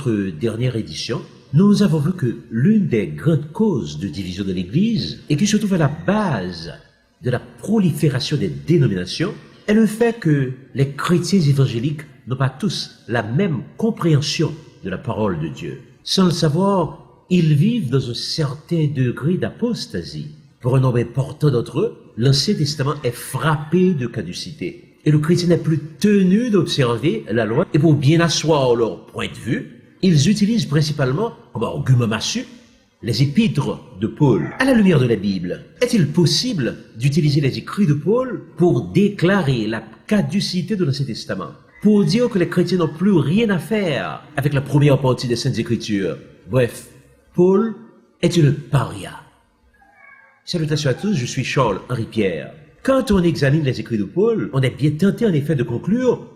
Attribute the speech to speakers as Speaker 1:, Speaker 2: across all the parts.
Speaker 1: notre dernière édition, nous avons vu que l'une des grandes causes de division de l'Église et qui se trouve à la base de la prolifération des dénominations est le fait que les chrétiens évangéliques n'ont pas tous la même compréhension de la parole de Dieu. Sans le savoir, ils vivent dans un certain degré d'apostasie. Pour un nombre important d'entre eux, l'Ancien Testament est frappé de caducité. Et le chrétien n'est plus tenu d'observer la loi. Et pour bien asseoir leur point de vue, ils utilisent principalement, comme argument massu, les épîtres de Paul. À la lumière de la Bible, est-il possible d'utiliser les écrits de Paul pour déclarer la caducité de l'Ancien Testament? Pour dire que les chrétiens n'ont plus rien à faire avec la première partie des Saintes Écritures? Bref, Paul est une paria. Salutations à tous, je suis Charles-Henri Pierre. Quand on examine les écrits de Paul, on est bien tenté en effet de conclure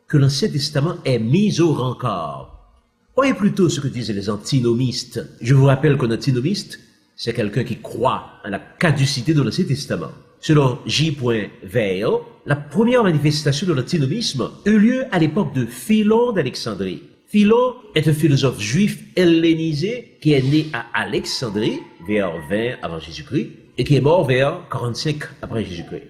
Speaker 1: que l'Ancien Testament est mis au rencard. Voyez plutôt ce que disent les antinomistes. Je vous rappelle qu'un antinomiste, c'est quelqu'un qui croit à la caducité de l'Ancien Testament. Selon J. Weil, la première manifestation de l'antinomisme eut lieu à l'époque de Philon d'Alexandrie. Philon est un philosophe juif hellénisé qui est né à Alexandrie vers 20 avant Jésus-Christ et qui est mort vers 45 après Jésus-Christ.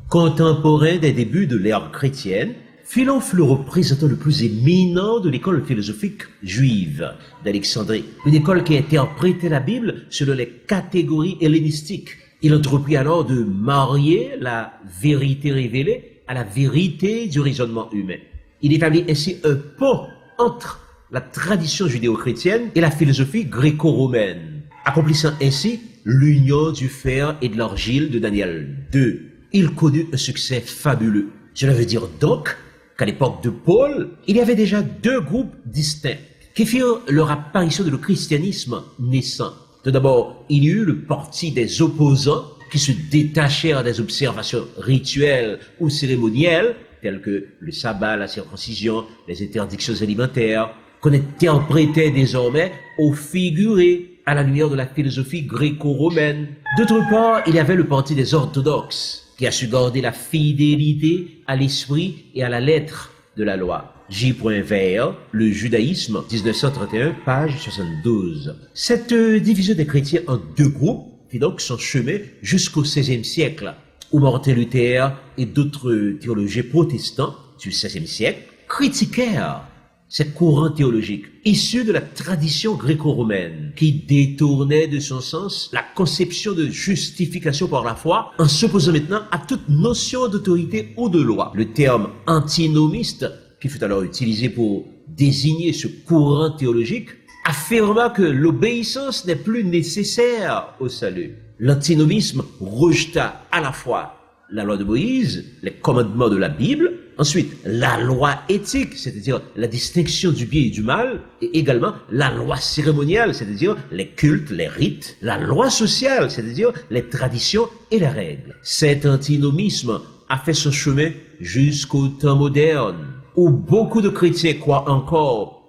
Speaker 1: Contemporain des débuts de l'ère chrétienne, Philon fut le représentant le plus éminent de l'école philosophique juive d'Alexandrie, une école qui interprétait la Bible selon les catégories hellénistiques. Il entreprit alors de marier la vérité révélée à la vérité du raisonnement humain. Il établit ainsi un pont entre la tradition judéo-chrétienne et la philosophie gréco-romaine, accomplissant ainsi l'union du fer et de l'argile de Daniel 2. Il connut un succès fabuleux. Cela veut dire donc qu'à l'époque de Paul, il y avait déjà deux groupes distincts qui firent leur apparition de le christianisme naissant. Tout d'abord, il y eut le parti des opposants qui se détachèrent des observations rituelles ou cérémonielles, telles que le sabbat, la circoncision, les interdictions alimentaires, qu'on interprétait désormais au figuré à la lumière de la philosophie gréco-romaine. D'autre part, il y avait le parti des orthodoxes, qui a su garder la fidélité à l'esprit et à la lettre de la loi. J. Weil, le judaïsme, 1931, page 72. Cette division des chrétiens en deux groupes fit donc son chemin jusqu'au XVIe siècle, où Martin Luther et d'autres théologiens protestants du XVIe siècle critiquèrent ces courants théologiques issus de la tradition gréco-romaine qui détournait de son sens la conception de justification par la foi en s'opposant maintenant à toute notion d'autorité ou de loi. Le terme antinomiste, qui fut alors utilisé pour désigner ce courant théologique, affirma que l'obéissance n'est plus nécessaire au salut. L'antinomisme rejeta à la fois la loi de Moïse, les commandements de la Bible, ensuite la loi éthique, c'est-à-dire la distinction du bien et du mal, et également la loi cérémoniale, c'est-à-dire les cultes, les rites, la loi sociale, c'est-à-dire les traditions et les règles. Cet antinomisme a fait son chemin jusqu'au temps moderne, où beaucoup de chrétiens croient encore,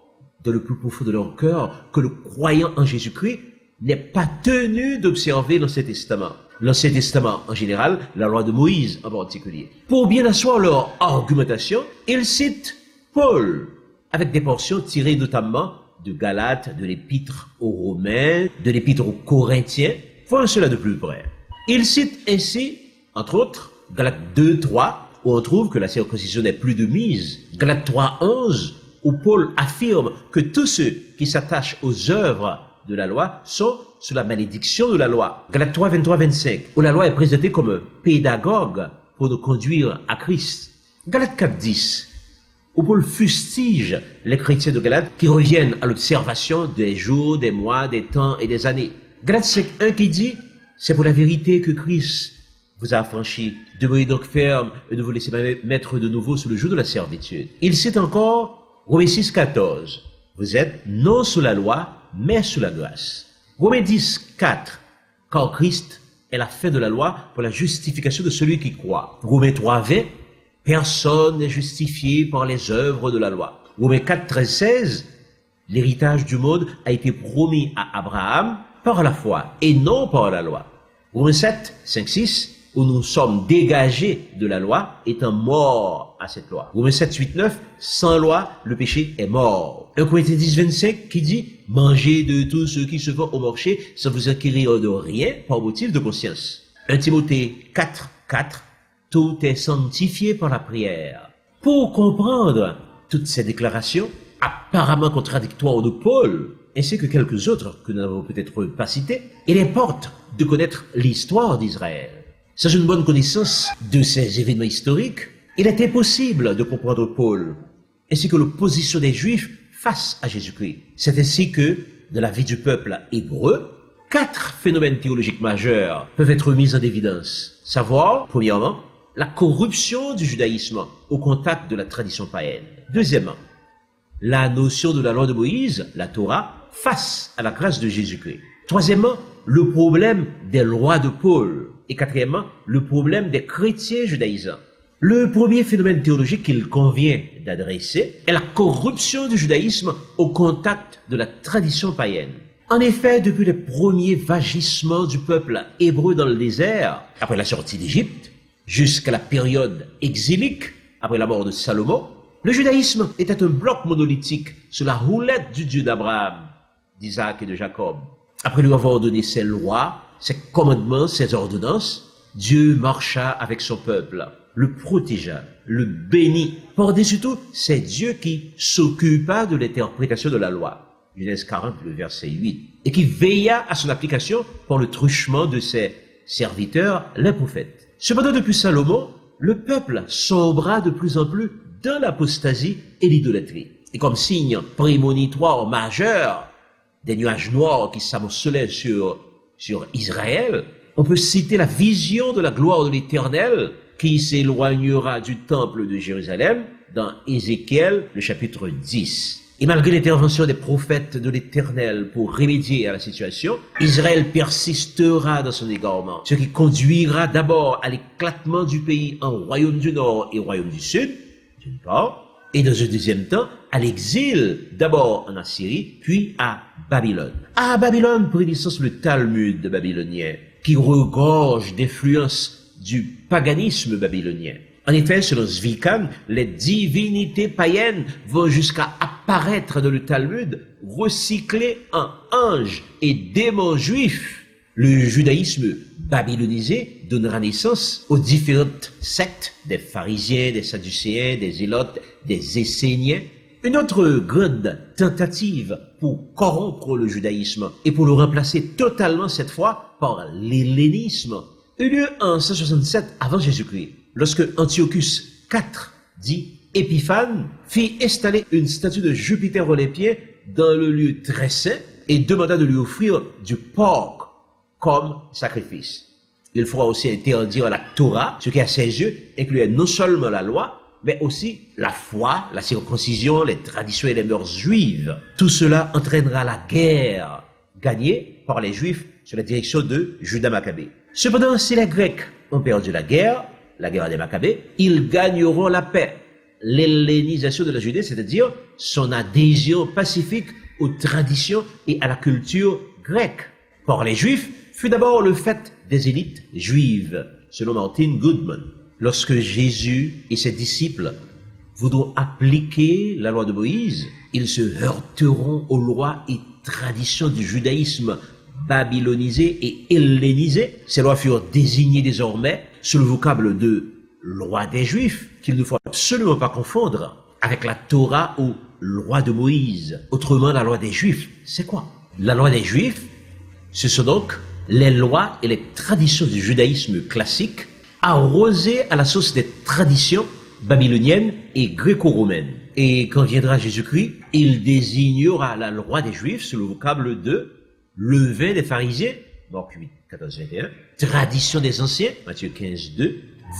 Speaker 1: dans le plus profond de leur cœur, que le croyant en Jésus-Christ n'est pas tenu d'observer l'Ancien Testament. L'Ancien Testament en général, la loi de Moïse en particulier. Pour bien asseoir leur argumentation, ils citent Paul, avec des portions tirées notamment de Galates, de l'Épître aux Romains, de l'Épître aux Corinthiens. Voyons cela de plus près. Ils citent ainsi, entre autres, Galates 2, 3, où on trouve que la circoncision n'est plus de mise. Galates 3, 11, où Paul affirme que tous ceux qui s'attachent aux œuvres de la loi sont sous la malédiction de la loi. Galates 3, 23, 25, où la loi est présentée comme un pédagogue pour nous conduire à Christ. Galates 4, 10, où Paul fustige les chrétiens de Galates qui reviennent à l'observation des jours, des mois, des temps et des années. Galates 5, 1 qui dit, c'est pour la vérité que Christ vous a affranchi. Demeurez donc ferme et ne vous laissez pas mettre de nouveau sous le joug de la servitude. Il cite encore Romains 6, 14, vous êtes non sous la loi, mais sous la grâce. Romains 10, 4, car Christ est la fin de la loi pour la justification de celui qui croit. Romains 3, 20, personne n'est justifié par les œuvres de la loi. Romains 4, 13, 16, l'héritage du monde a été promis à Abraham par la foi et non par la loi. Romains 7, 5, 6, où nous sommes dégagés de la loi, étant morts à cette loi. Romains 7, 8, 9, sans loi, le péché est mort. 1 Corinthiens 10, 25 qui dit « Mangez de tout ce qui se vend au marché sans vous acquérir de rien par motif de conscience. » 1 Timothée 4, 4 « Tout est sanctifié par la prière. » Pour comprendre toutes ces déclarations apparemment contradictoires de Paul, ainsi que quelques autres que nous n'avons peut-être pas citées, il importe de connaître l'histoire d'Israël. Sans une bonne connaissance de ces événements historiques, il est impossible de comprendre Paul, ainsi que l'opposition des Juifs face à Jésus-Christ. C'est ainsi que, dans la vie du peuple hébreu, 4 phénomènes théologiques majeurs peuvent être mis en évidence. Savoir, premièrement, la corruption du judaïsme au contact de la tradition païenne. Deuxièmement, la notion de la loi de Moïse, la Torah, face à la grâce de Jésus-Christ. Troisièmement, le problème des lois de Paul. Et quatrièmement, le problème des chrétiens judaïsants. Le premier phénomène théologique qu'il convient d'adresser est la corruption du judaïsme au contact de la tradition païenne. En effet, depuis les premiers vagissements du peuple hébreu dans le désert, après la sortie d'Égypte, jusqu'à la période exilique, après la mort de Salomon, le judaïsme était un bloc monolithique sur la roulette du Dieu d'Abraham, d'Isaac et de Jacob. Après lui avoir donné ses lois, ses commandements, ses ordonnances, Dieu marcha avec son peuple, le protégea, le bénit. Par-dessus tout, c'est Dieu qui s'occupa de l'interprétation de la loi. Genèse 40, le verset 8. Et qui veilla à son application par le truchement de ses serviteurs, les prophètes. Cependant, depuis Salomon, le peuple sombra de plus en plus dans l'apostasie et l'idolâtrie. Et comme signe prémonitoire majeur des nuages noirs qui s'amoncelaient sur Israël, on peut citer la vision de la gloire de l'Éternel qui s'éloignera du temple de Jérusalem dans Ézéchiel, le chapitre 10. Et malgré l'intervention des prophètes de l'Éternel pour remédier à la situation, Israël persistera dans son égarement, ce qui conduira d'abord à l'éclatement du pays en royaume du Nord et royaume du Sud, d'une part, et dans un deuxième temps, à l'exil, d'abord en Assyrie, puis à Babylone. À Babylone prit naissance le Talmud babylonien, qui regorge d'influences du paganisme babylonien. En effet, selon Zwickau, les divinités païennes vont jusqu'à apparaître dans le Talmud, recyclées en anges et démons juifs. Le judaïsme babylonisé donnera naissance aux différentes sectes des pharisiens, des sadducéens, des zélotes, des esséniens. Une autre grande tentative pour corrompre le judaïsme et pour le remplacer totalement cette fois par l'hellénisme eut lieu en 167 avant Jésus-Christ, lorsque Antiochus IV, dit Épiphane, fit installer une statue de Jupiter olympien dans le lieu très saint et demanda de lui offrir du porc comme sacrifice. Il faudra aussi interdire la Torah, ce qui à ses yeux incluait non seulement la loi, mais aussi la foi, la circoncision, les traditions et les mœurs juives. Tout cela entraînera la guerre gagnée par les Juifs sous la direction de Judas Maccabée. Cependant, si les Grecs ont perdu la guerre des Maccabées, ils gagneront la paix, l'hellénisation de la Judée, c'est-à-dire son adhésion pacifique aux traditions et à la culture grecque. Par les Juifs fut d'abord le fait des élites juives, selon Martin Goodman. Lorsque Jésus et ses disciples voudront appliquer la loi de Moïse, ils se heurteront aux lois et traditions du judaïsme babylonisé et hellénisé. Ces lois furent désignées désormais sous le vocable de loi des Juifs, qu'il ne faut absolument pas confondre avec la Torah ou loi de Moïse. Autrement, la loi des Juifs, c'est quoi? La loi des Juifs, ce sont donc les lois et les traditions du judaïsme classique arrosées à la sauce des traditions babyloniennes et gréco-romaines. Et quand viendra Jésus-Christ, il désignera la loi des Juifs sous le vocable de levain des pharisiens, Marc 8, 14, 21, tradition des anciens, Matthieu 15, 2,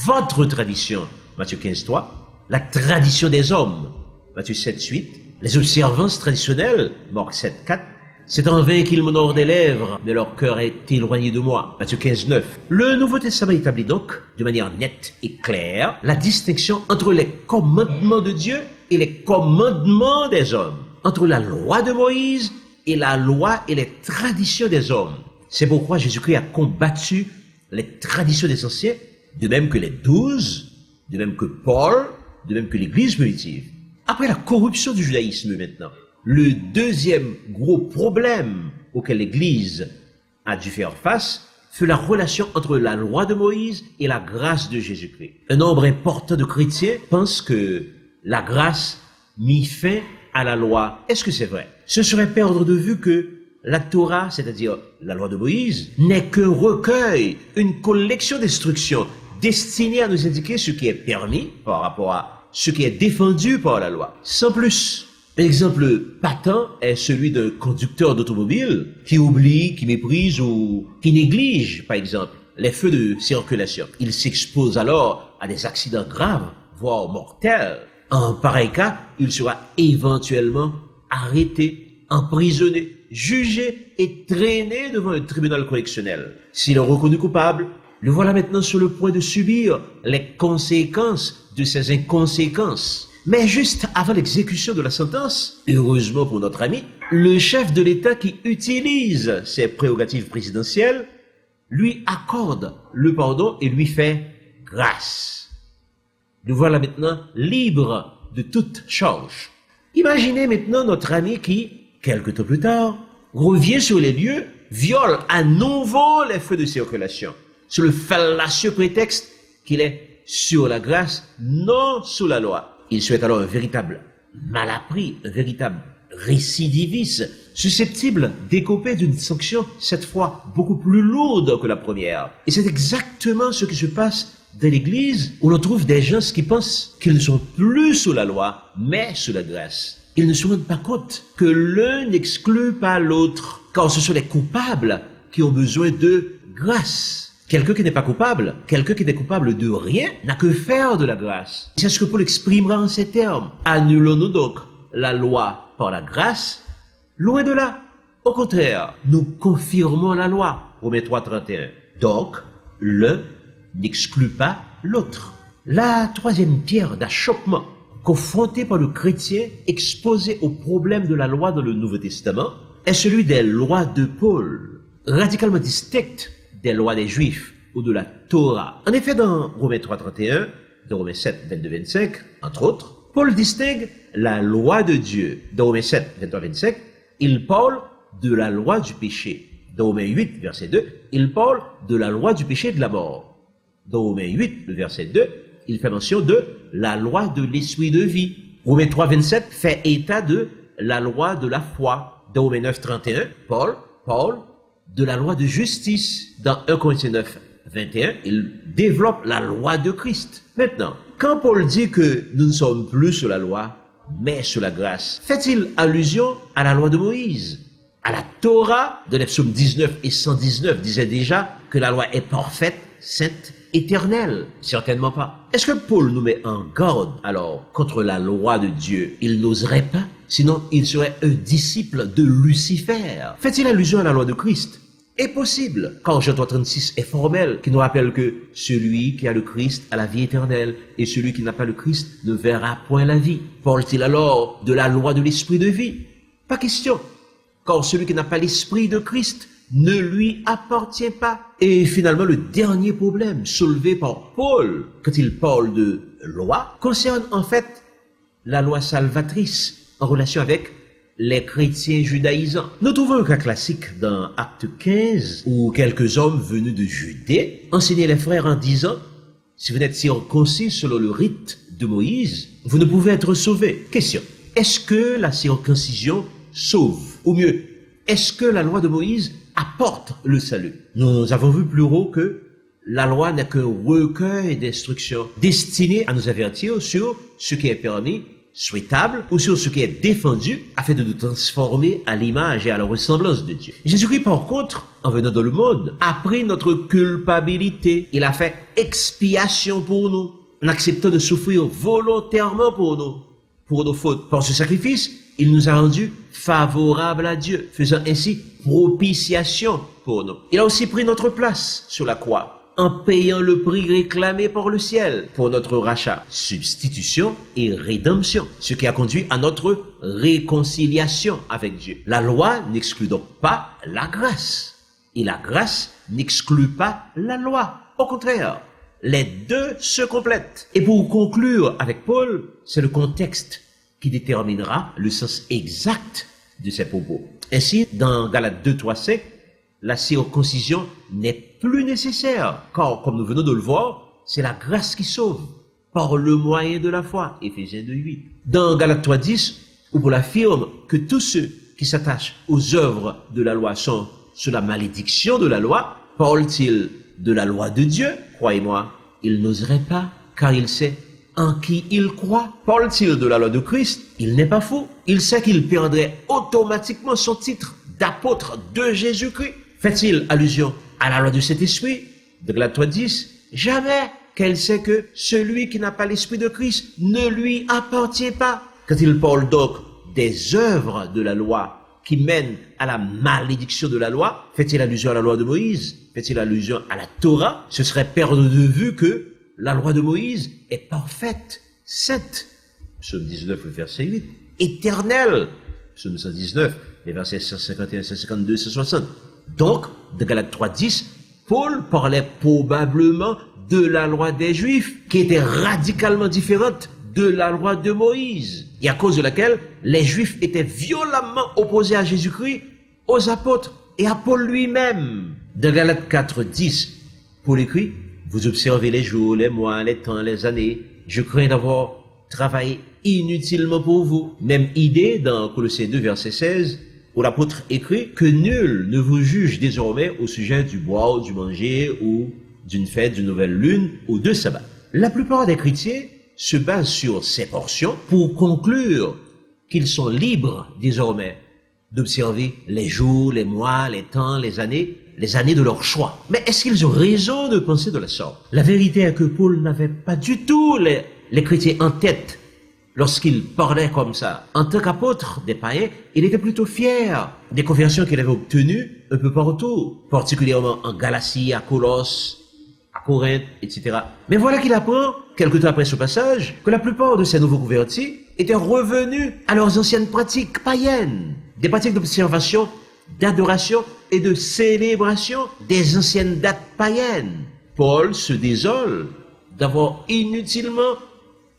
Speaker 1: votre tradition, Matthieu 15, 3, la tradition des hommes, Matthieu 7, 8, les observances traditionnelles, Marc 7, 4, c'est en vain qu'ils m'honorent des lèvres, mais leur cœur est éloigné de moi. Matthieu 15, 9. Le Nouveau Testament établit donc, de manière nette et claire, la distinction entre les commandements de Dieu et les commandements des hommes, entre la loi de Moïse et la loi et les traditions des hommes. C'est pourquoi Jésus-Christ a combattu les traditions des anciens, de même que les 12, de même que Paul, de même que l'Église primitive. Après la corruption du judaïsme maintenant, le deuxième gros problème auquel l'Église a dû faire face fut la relation entre la loi de Moïse et la grâce de Jésus-Christ. Un nombre important de chrétiens pensent que la grâce mit fin à la loi. Est-ce que c'est vrai? Ce serait perdre de vue que la Torah, c'est-à-dire la loi de Moïse, n'est qu'un recueil, une collection d'instructions destinées à nous indiquer ce qui est permis par rapport à ce qui est défendu par la loi, sans plus. Un exemple patent est celui d'un conducteur d'automobile qui oublie, qui méprise ou qui néglige, par exemple, les feux de circulation. Il s'expose alors à des accidents graves, voire mortels. En pareil cas, il sera éventuellement arrêté, emprisonné, jugé et traîné devant un tribunal correctionnel. S'il est reconnu coupable, le voilà maintenant sur le point de subir les conséquences de ses inconséquences. Mais juste avant l'exécution de la sentence, heureusement pour notre ami, le chef de l'État qui utilise ses prérogatives présidentielles lui accorde le pardon et lui fait grâce. Nous voilà maintenant libres de toute charge. Imaginez maintenant notre ami qui, quelque temps plus tard, revient sur les lieux, viole à nouveau les feux de circulation, sous le fallacieux prétexte qu'il est sur la grâce, non sous la loi. Il souhaite alors un véritable malappris, un véritable récidiviste, susceptible d'écoper d'une sanction, cette fois beaucoup plus lourde que la première. Et c'est exactement ce qui se passe dans l'Église, où l'on trouve des gens qui pensent qu'ils ne sont plus sous la loi, mais sous la grâce. Ils ne se rendent pas compte que l'un n'exclut pas l'autre, car ce sont les coupables qui ont besoin de grâce. Quelqu'un qui n'est pas coupable, quelqu'un qui n'est coupable de rien, n'a que faire de la grâce. C'est ce que Paul exprimera en ces termes. Annulons-nous donc la loi par la grâce? Loin de là. Au contraire, nous confirmons la loi. Romains 3:31. Donc, l'un n'exclut pas l'autre. La troisième pierre d'achoppement confrontée par le chrétien exposé au problème de la loi dans le Nouveau Testament est celui des lois de Paul, radicalement distinctes des lois des Juifs ou de la Torah. En effet, dans Romains 3:31, dans Romains 7:22-25, entre autres, Paul distingue la loi de Dieu. Dans Romains 7:23-25, il parle de la loi du péché. Dans Romains 8, verset 2, il parle de la loi du péché et de la mort. Dans Romains 8, le verset 2, il fait mention de la loi de l'esprit de vie. Romains 3:27 fait état de la loi de la foi. Dans Romains 9:31, Paul parle de la loi de justice. Dans 1 Corinthiens 9:21, il développe la loi de Christ. Maintenant, quand Paul dit que nous ne sommes plus sous la loi, mais sous la grâce, fait-il allusion à la loi de Moïse? À la Torah, dans les psaumes 19 et 119, disait déjà que la loi est parfaite, sainte, éternelle? Certainement pas. Est-ce que Paul nous met en garde alors contre la loi de Dieu? Il n'oserait pas, sinon il serait un disciple de Lucifer. Fait-il allusion à la loi de Christ? Est possible, car Jean 3:36 est formel, qui nous rappelle que celui qui a le Christ a la vie éternelle, et celui qui n'a pas le Christ ne verra point la vie. Parle-t-il alors de la loi de l'esprit de vie? Pas question, car celui qui n'a pas l'esprit de Christ ne lui appartient pas. Et finalement, le dernier problème soulevé par Paul, quand il parle de loi, concerne en fait la loi salvatrice en relation avec les chrétiens judaïsants. Nous trouvons un cas classique dans Acte 15, où quelques hommes venus de Judée enseignaient les frères en disant: si vous n'êtes circoncis selon le rite de Moïse, vous ne pouvez être sauvés. Question: est-ce que la circoncision sauve? Ou mieux, est-ce que la loi de Moïse apporte le salut? Nous avons vu plus haut que la loi n'est qu'un recueil d'instructions destinées à nous avertir sur ce qui est permis, souhaitable, ou sur ce qui est défendu, afin de nous transformer à l'image et à la ressemblance de Dieu. Jésus-Christ, par contre, en venant dans le monde, a pris notre culpabilité. Il a fait expiation pour nous, en acceptant de souffrir volontairement pour nos fautes. Par ce sacrifice, il nous a rendus favorables à Dieu, faisant ainsi propitiation pour nous. Il a aussi pris notre place sur la croix, en payant le prix réclamé par le ciel pour notre rachat, substitution et rédemption, ce qui a conduit à notre réconciliation avec Dieu. La loi n'exclut donc pas la grâce, et la grâce n'exclut pas la loi. Au contraire, les deux se complètent. Et pour conclure avec Paul, c'est le contexte qui déterminera le sens exact de ces propos. Ainsi, dans Galates 2, 3, 5, la circoncision n'est plus nécessaire, car, comme nous venons de le voir, c'est la grâce qui sauve, par le moyen de la foi. Éphésiens 2, 8. Dans Galates 3, 10, où Paul affirme que tous ceux qui s'attachent aux œuvres de la loi sont sous la malédiction de la loi, parle-t-il de la loi de Dieu? Croyez-moi, il n'oserait pas, car il sait en qui il croit. Parle-t-il de la loi de Christ? Il n'est pas fou. Il sait qu'il perdrait automatiquement son titre d'apôtre de Jésus-Christ. Fait-il allusion à la loi de cet esprit? De Galates 3:10? Jamais, qu'elle sait que celui qui n'a pas l'esprit de Christ ne lui appartient pas. Quand il parle donc des œuvres de la loi qui mènent à la malédiction de la loi, fait-il allusion à la loi de Moïse? Fait-il allusion à la Torah? Ce serait perdre de vue que la loi de Moïse est parfaite, sainte. Psaume 19, le verset 8. Éternelle. Psaume 119, les versets 151, 152, 160. Donc, de Galates 3:10, Paul parlait probablement de la loi des Juifs, qui était radicalement différente de la loi de Moïse, et à cause de laquelle les Juifs étaient violemment opposés à Jésus-Christ, aux apôtres et à Paul lui-même. Dans Galates 4:10, Paul écrit: vous observez les jours, les mois, les temps, les années. Je crains d'avoir travaillé inutilement pour vous. Même idée dans Colossiens 2, verset 16, où l'apôtre écrit que nul ne vous juge désormais au sujet du boire, du manger, ou d'une fête, d'une nouvelle lune, ou de sabbat. La plupart des chrétiens se basent sur ces portions pour conclure qu'ils sont libres désormais d'observer les jours, les mois, les temps, les années de leur choix. Mais est-ce qu'ils ont raison de penser de la sorte? La vérité est que Paul n'avait pas du tout les chrétiens en tête lorsqu'il parlait comme ça. En tant qu'apôtre des païens, il était plutôt fier des conversions qu'il avait obtenues un peu partout, particulièrement en Galatie, à Colosse, à Corinthe, etc. Mais voilà qu'il apprend, quelque temps après ce passage, que la plupart de ces nouveaux convertis étaient revenus à leurs anciennes pratiques païennes, des pratiques d'observation, d'adoration et de célébration des anciennes dates païennes. Paul se désole d'avoir inutilement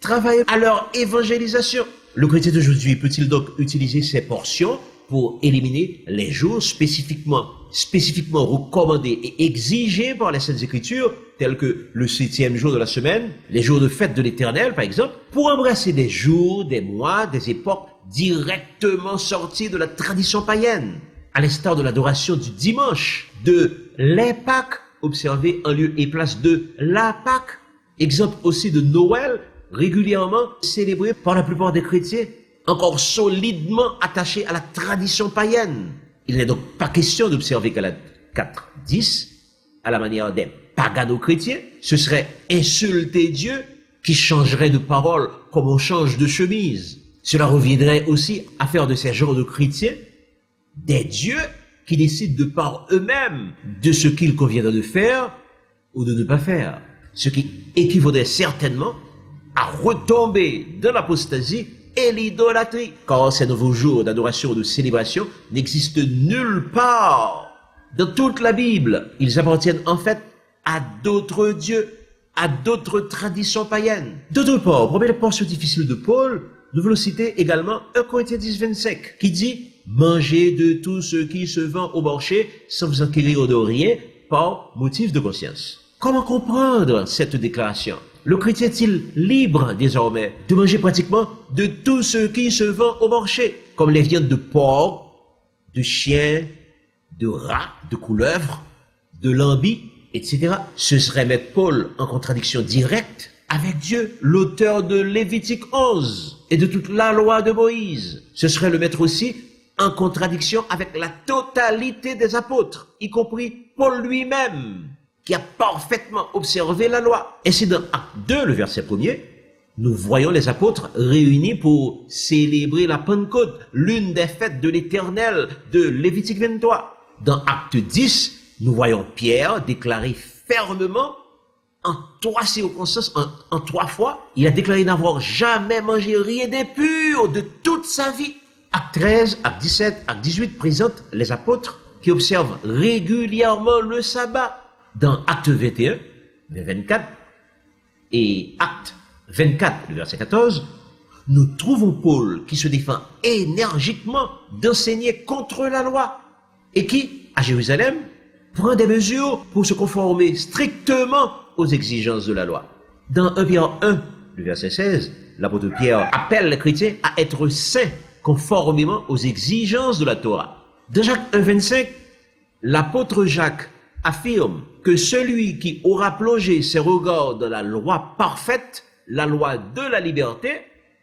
Speaker 1: travaillé à leur évangélisation. Le chrétien d'aujourd'hui peut-il donc utiliser ces portions pour éliminer les jours spécifiquement recommandés et exigés par les Saintes Écritures, tels que le 7e jour de la semaine, les jours de fête de l'Éternel par exemple, pour embrasser des jours, des mois, des époques directement sortis de la tradition païenne, à l'instar de l'adoration du dimanche, de les Pâques, observées en lieu et place de la Pâque. Exemple aussi de Noël, régulièrement célébré par la plupart des chrétiens, encore solidement attachés à la tradition païenne. Il n'est donc pas question d'observer Galates 4:10 à la manière des pagano-chrétiens. Ce serait insulter Dieu qui changerait de parole comme on change de chemise. Cela reviendrait aussi à faire de ces genres de chrétiens des dieux qui décident de par eux-mêmes de ce qu'il conviendrait de faire ou de ne pas faire. Ce qui équivaudrait certainement à retomber dans l'apostasie et l'idolâtrie. Car ces nouveaux jours d'adoration ou de célébration n'existent nulle part dans toute la Bible. Ils appartiennent en fait à d'autres dieux, à d'autres traditions païennes. D'autre part, première portion difficile de Paul, nous voulons citer également 1 Corinthiens 10, 25, qui dit: mangez de tout ce qui se vend au marché sans vous enquérir de rien par motif de conscience. Comment comprendre cette déclaration? Le chrétien est-il libre désormais de manger pratiquement de tout ce qui se vend au marché, comme les viandes de porc, de chien, de rat, de couleuvre, de lambis, etc. Ce serait mettre Paul en contradiction directe avec Dieu, l'auteur de Lévitique 11 et de toute la loi de Moïse. Ce serait le mettre aussi en contradiction avec la totalité des apôtres, y compris Paul lui-même, qui a parfaitement observé la loi. Et c'est dans Acte 2, le verset 1er, nous voyons les apôtres réunis pour célébrer la Pentecôte, l'une des fêtes de l'Éternel de Lévitique 23. Dans Acte 10, nous voyons Pierre déclarer fermement, en 3 circonstances, en 3 fois, il a déclaré n'avoir jamais mangé rien d'impur de toute sa vie. Acte 13, Acte 17, Acte 18 présentent les apôtres qui observent régulièrement le sabbat. Dans Acte 21, le 24, et Acte 24, le verset 14, nous trouvons Paul qui se défend énergiquement d'enseigner contre la loi et qui, à Jérusalem, prend des mesures pour se conformer strictement aux exigences de la loi. Dans 1 Pierre 1, le verset 16, l'apôtre Pierre appelle les chrétiens à être saints conformément aux exigences de la Torah. Dans Jacques 1, 25, l'apôtre Jacques affirme que celui qui aura plongé ses regards dans la loi parfaite, la loi de la liberté,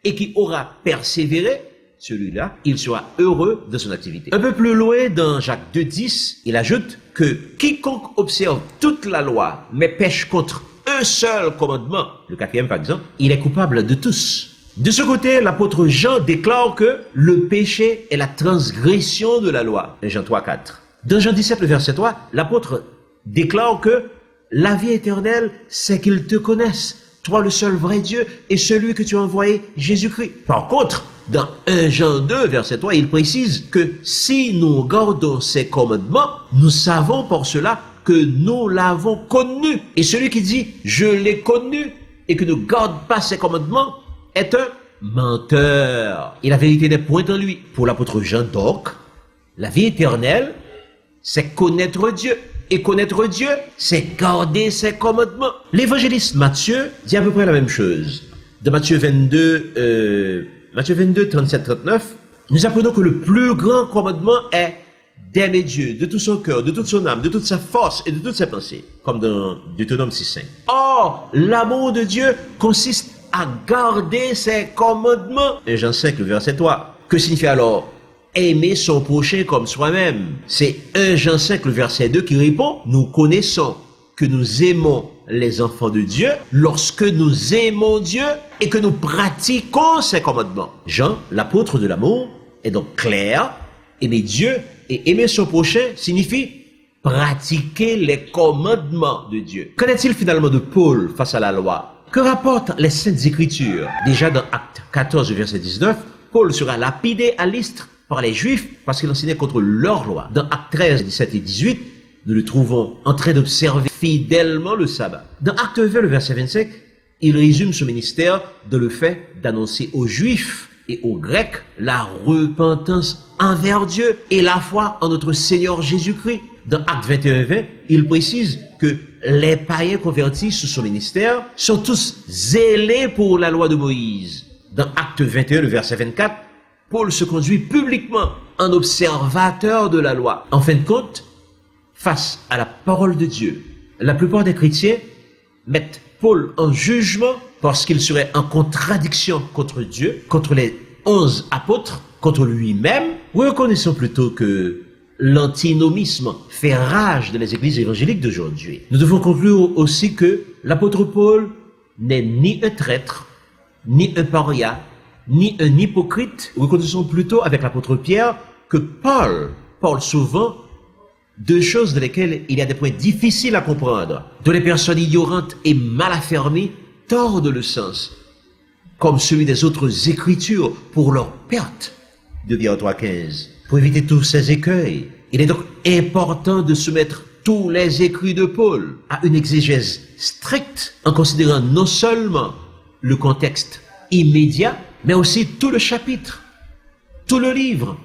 Speaker 1: et qui aura persévéré, celui-là, il sera heureux de son activité. Un peu plus loin, dans Jacques 2, 10, il ajoute que quiconque observe toute la loi, mais pêche contre un seul commandement, le 4e par exemple, il est coupable de tous. De ce côté, l'apôtre Jean déclare que le péché est la transgression de la loi. Jean 3, 4. Dans Jean 17, le verset 3, l'apôtre déclare que la vie éternelle, c'est qu'ils te connaissent, toi le seul vrai Dieu et celui que tu as envoyé, Jésus-Christ. Par contre, dans 1 Jean 2, verset 3, il précise que si nous gardons ses commandements, nous savons pour cela que nous l'avons connu. Et celui qui dit « je l'ai connu » et que ne garde pas ses commandements est un menteur. Et la vérité n'est point en lui. Pour l'apôtre Jean, donc, la vie éternelle, c'est connaître Dieu. Et connaître Dieu, c'est garder ses commandements. L'évangéliste Matthieu dit à peu près la même chose. Dans Matthieu 22, 37, 39, nous apprenons que le plus grand commandement est d'aimer Dieu de tout son cœur, de toute son âme, de toute sa force et de toutes ses pensées, comme dans Deutéronome 6.5. Or, l'amour de Dieu consiste à garder ses commandements. Et Jean 5, le verset 3. Que signifie alors aimer son prochain comme soi-même? C'est 1 Jean 5, le verset 2 qui répond, nous connaissons que nous aimons les enfants de Dieu lorsque nous aimons Dieu et que nous pratiquons ses commandements. Jean, l'apôtre de l'amour, est donc clair. Aimer Dieu et aimer son prochain signifie pratiquer les commandements de Dieu. Qu'en est-il finalement de Paul face à la loi? Que rapportent les Saintes Écritures? Déjà dans Actes 14, verset 19, Paul sera lapidé à Lystre par les Juifs parce qu'il enseignait contre leur loi. Dans Actes 13, 17 et 18, nous le trouvons en train d'observer fidèlement le sabbat. Dans Acte 20, le verset 25, il résume son ministère dans le fait d'annoncer aux Juifs et aux Grecs la repentance envers Dieu et la foi en notre Seigneur Jésus-Christ. Dans Acte 21, 20, il précise que les païens convertis sous son ministère sont tous zélés pour la loi de Moïse. Dans Acte 21, le verset 24, Paul se conduit publiquement en observateur de la loi. En fin de compte, face à la parole de Dieu, la plupart des chrétiens mettent Paul en jugement parce qu'il serait en contradiction contre Dieu, contre les 11 apôtres, contre lui-même. Reconnaissons plutôt que l'antinomisme fait rage dans les églises évangéliques d'aujourd'hui. Nous devons conclure aussi que l'apôtre Paul n'est ni un traître, ni un paria, ni un hypocrite. Reconnaissons plutôt avec l'apôtre Pierre que Paul parle souvent de choses dans lesquelles il y a des points difficiles à comprendre, dont les personnes ignorantes et mal affermies tordent le sens, comme celui des autres écritures pour leur perte. De Pierre 3,15. Pour éviter tous ces écueils, il est donc important de soumettre tous les écrits de Paul à une exégèse stricte, en considérant non seulement le contexte immédiat, mais aussi tout le chapitre, tout le livre,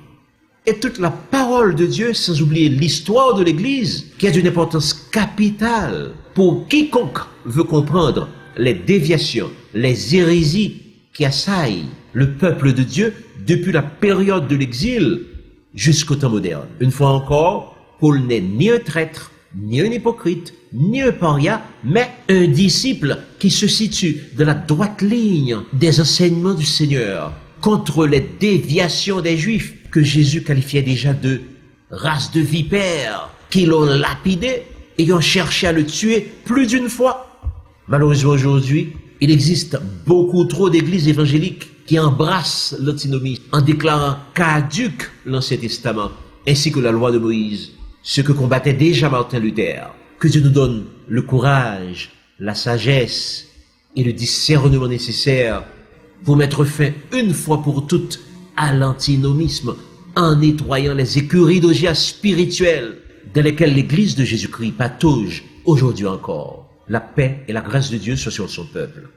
Speaker 1: et toute la parole de Dieu, sans oublier l'histoire de l'Église, qui a d'une importance capitale pour quiconque veut comprendre les déviations, les hérésies qui assaillent le peuple de Dieu depuis la période de l'exil jusqu'au temps moderne. Une fois encore, Paul n'est ni un traître, ni un hypocrite, ni un paria, mais un disciple qui se situe dans la droite ligne des enseignements du Seigneur contre les déviations des Juifs que Jésus qualifiait déjà de race de vipères, qui l'ont lapidé et ont cherché à le tuer plus d'une fois. Malheureusement aujourd'hui, il existe beaucoup trop d'églises évangéliques qui embrassent l'antinomie en déclarant caduc l'Ancien Testament ainsi que la loi de Moïse, ce que combattait déjà Martin Luther. Que Dieu nous donne le courage, la sagesse et le discernement nécessaires pour mettre fin une fois pour toutes à l'antinomisme en nettoyant les écuries d'ogias spirituelles dans lesquelles l'Église de Jésus-Christ patauge aujourd'hui encore. La paix et la grâce de Dieu soient sur son peuple.